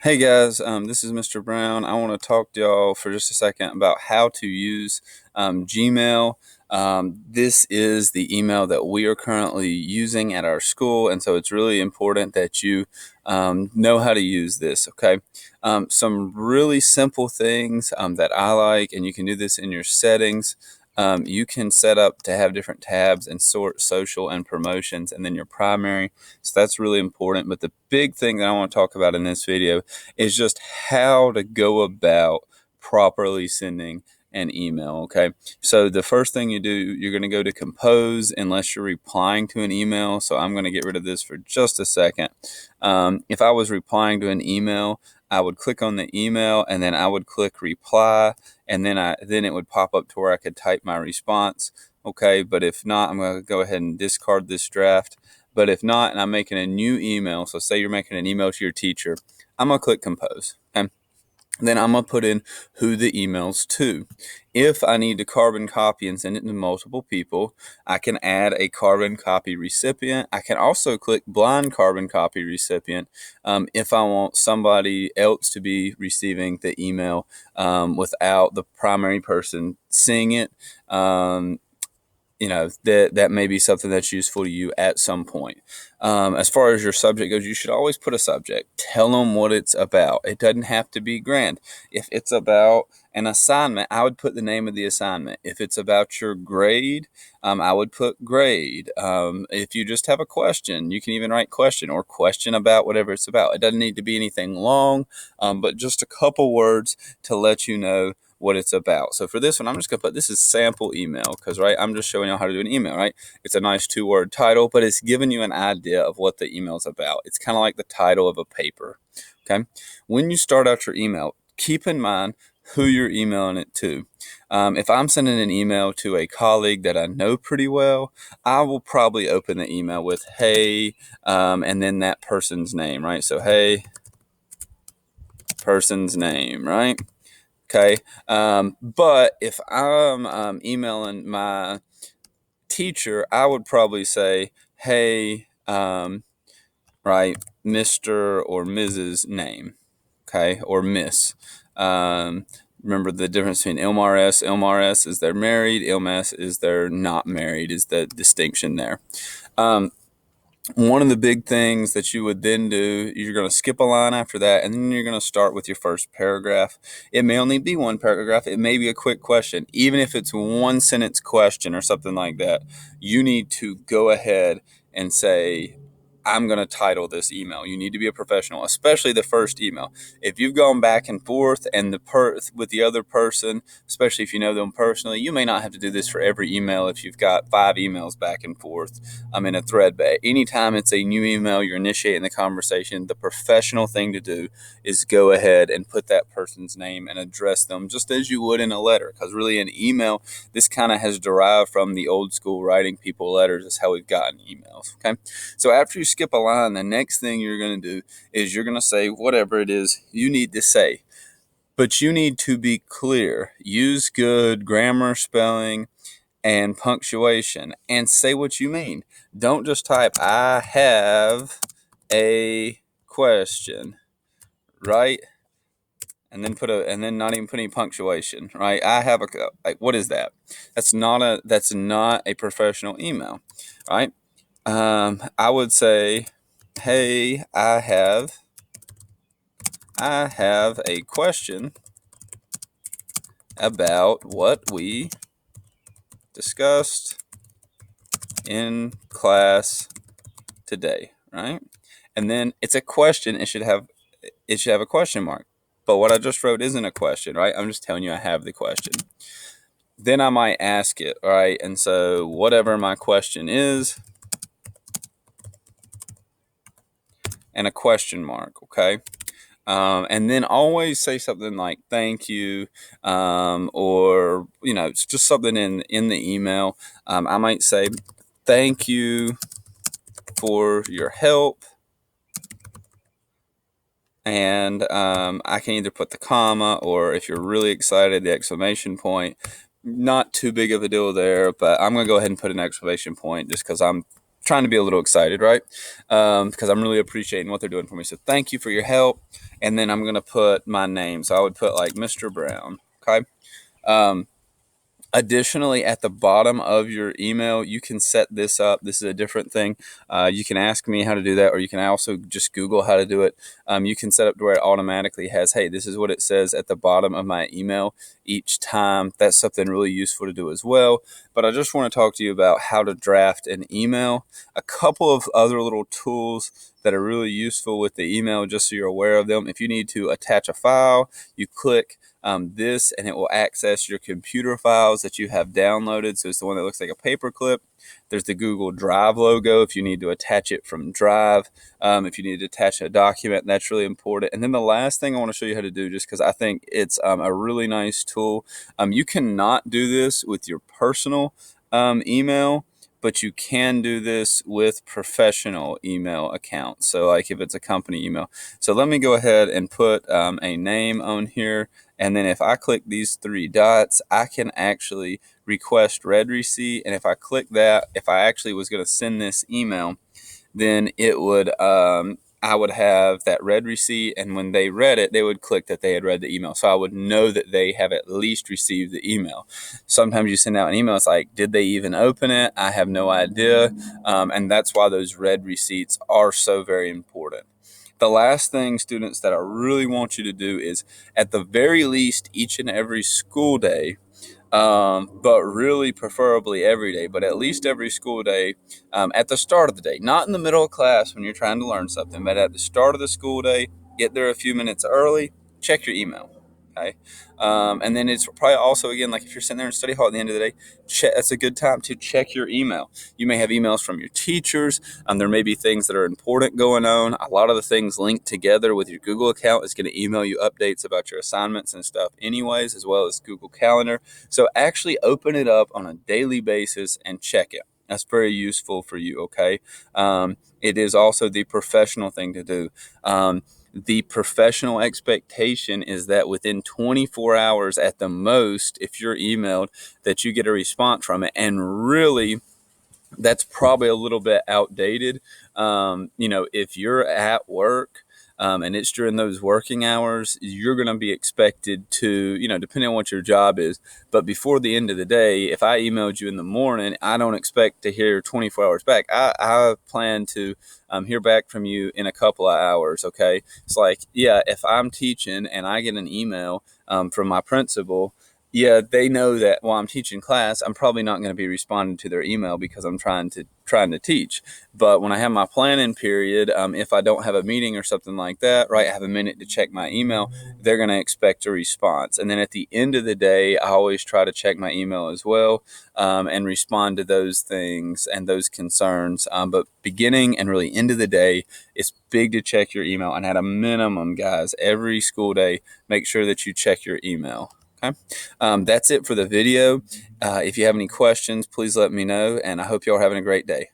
Hey guys, this is Mr. Brown. I want to talk to y'all for just a second about how to use Gmail. This is the email that we are currently using at our school, and so it's really important that you know how to use this, okay? Some really simple things that I like, and you can do this in your settings. You can set up to have different tabs and sort social and promotions, and then your primary. So that's really important. But the big thing that I want to talk about in this video is just how to go about properly sending an email. Okay, so the first thing you do, you're going to go to compose unless you're replying to an email. So I'm going to get rid of this for just a second. If I was replying to an email, I would click on the email and then I would click reply, and then it would pop up to where I could type my response. Okay, but if not, I'm going to go ahead and discard this draft. But if not, and I'm making a new email, so say you're making an email to your teacher, I'm going to click compose. Okay? Then I'm going to put in who the email's to. If I need to carbon copy and send it to multiple people, I can add a carbon copy recipient. I can also click blind carbon copy recipient if I want somebody else to be receiving the email without the primary person seeing it. That may be something that's useful to you at some point. As far as your subject goes, you should always put a subject. Tell them what it's about. It doesn't have to be grand. If it's about an assignment, I would put the name of the assignment. If it's about your grade, I would put grade. If you just have a question, you can even write question or question about whatever it's about. It doesn't need to be anything long, but just a couple words to let you know what it's about. So for this one, I'm just gonna put this is sample email because I'm just showing you how to do an email, right? It's a nice 2-word title, but it's giving you an idea of what the email's about. It's kind of like the title of a paper. Okay. When you start out your email, keep in mind who you're emailing it to. If I'm sending an email to a colleague that I know pretty well, I will probably open the email with hey, and then that person's name, right? So hey, person's name, right? Okay. But if I'm emailing my teacher, I would probably say, hey, right, Mr. or Mrs. name. Okay. Or Miss. Remember the difference between ILMRS. ILMRS is they're married. ILMS is they're not married, is the distinction there. One of the big things that you would then do, you're going to skip a line after that, and then you're going to start with your first paragraph. It may only be one paragraph. It may be a quick question. Even if it's one sentence question or something like that, you need to go ahead and say, I'm going to title this email. You need to be a professional, especially the first email. If you've gone back and forth and with the other person, especially if you know them personally, you may not have to do this for every email if you've got 5 emails back and forth in a thread. But anytime it's a new email, you're initiating the conversation, the professional thing to do is go ahead and put that person's name and address them just as you would in a letter. Because really an email, this kind of has derived from the old school writing people letters. Is how we've gotten emails. Okay. So after you skip a line, the next thing you're going to do is you're going to say whatever it is you need to say. But you need to be clear. Use good grammar, spelling, and punctuation, and say what you mean. Don't just type, I have a question, right? And then not even put any punctuation, right? I have what is that? That's not a professional email, right? I would say, hey, I have a question about what we discussed in class today, right? And then it's a question. It should have a question mark. But what I just wrote isn't a question, right? I'm just telling you I have the question. Then I might ask it, right? And so whatever my question is, and a question mark, okay? And then always say something like thank you, or it's just something in the email. I might say thank you for your help, and I can either put the comma, or if you're really excited, the exclamation point. Not too big of a deal there, but I'm gonna go ahead and put an exclamation point just because I'm trying to be a little excited, right? Because I'm really appreciating what they're doing for me. So thank you for your help. And then I'm going to put my name. So I would put like Mr. Brown. Okay. Um, Additionally, at the bottom of your email, you can set this up. This is a different thing. You can ask me how to do that, or you can also just Google how to do it. You can set up to where it automatically has, hey, this is what it says at the bottom of my email each time. That's something really useful to do as well. But I just want to talk to you about how to draft an email. A couple of other little tools that are really useful with the email, just so you're aware of them. If you need to attach a file, you click this and it will access your computer files that you have downloaded. So it's the one that looks like a paperclip. There's the Google Drive logo if you need to attach it from Drive. If you need to attach a document, that's really important. And then the last thing I want to show you how to do, just because I think it's a really nice tool. You cannot do this with your personal email, but you can do this with professional email accounts. So like if it's a company email. So let me go ahead and put a name on here. And then if I click these three dots, I can actually request read receipt. And if I click that, if I actually was going to send this email, then it would I would have that read receipt, and when they read it, they would click that they had read the email. So I would know that they have at least received the email. Sometimes you send out an email, it's like, did they even open it? I have no idea. And that's why those read receipts are so very important. The last thing, students, that I really want you to do is, at the very least, each and every school day, but really preferably every day, but at least every school day, at the start of the day, not in the middle of class when you're trying to learn something, but at the start of the school day, get there a few minutes early, check your email. Okay. And then it's probably also, again, like if you're sitting there in study hall at the end of the day, that's a good time to check your email. You may have emails from your teachers. There may be things that are important going on. A lot of the things linked together with your Google account is going to email you updates about your assignments and stuff anyways, as well as Google Calendar. So actually open it up on a daily basis and check it. That's very useful for you, okay? It is also the professional thing to do. The professional expectation is that within 24 hours at the most, if you're emailed, that you get a response from it. And really, that's probably a little bit outdated. If you're at work and it's during those working hours, you're going to be expected to, depending on what your job is. But before the end of the day, if I emailed you in the morning, I don't expect to hear 24 hours back. I plan to hear back from you in a couple of hours. Okay. It's like, yeah, if I'm teaching and I get an email from my principal, yeah, they know that while I'm teaching class, I'm probably not going to be responding to their email because I'm trying to teach. But when I have my planning period, if I don't have a meeting or something like that, right, I have a minute to check my email, they're going to expect a response. And then at the end of the day, I always try to check my email as well and respond to those things and those concerns. But beginning and really end of the day, it's big to check your email. And at a minimum, guys, every school day, make sure that you check your email. Okay. That's it for the video. If you have any questions, please let me know, and I hope you all are having a great day.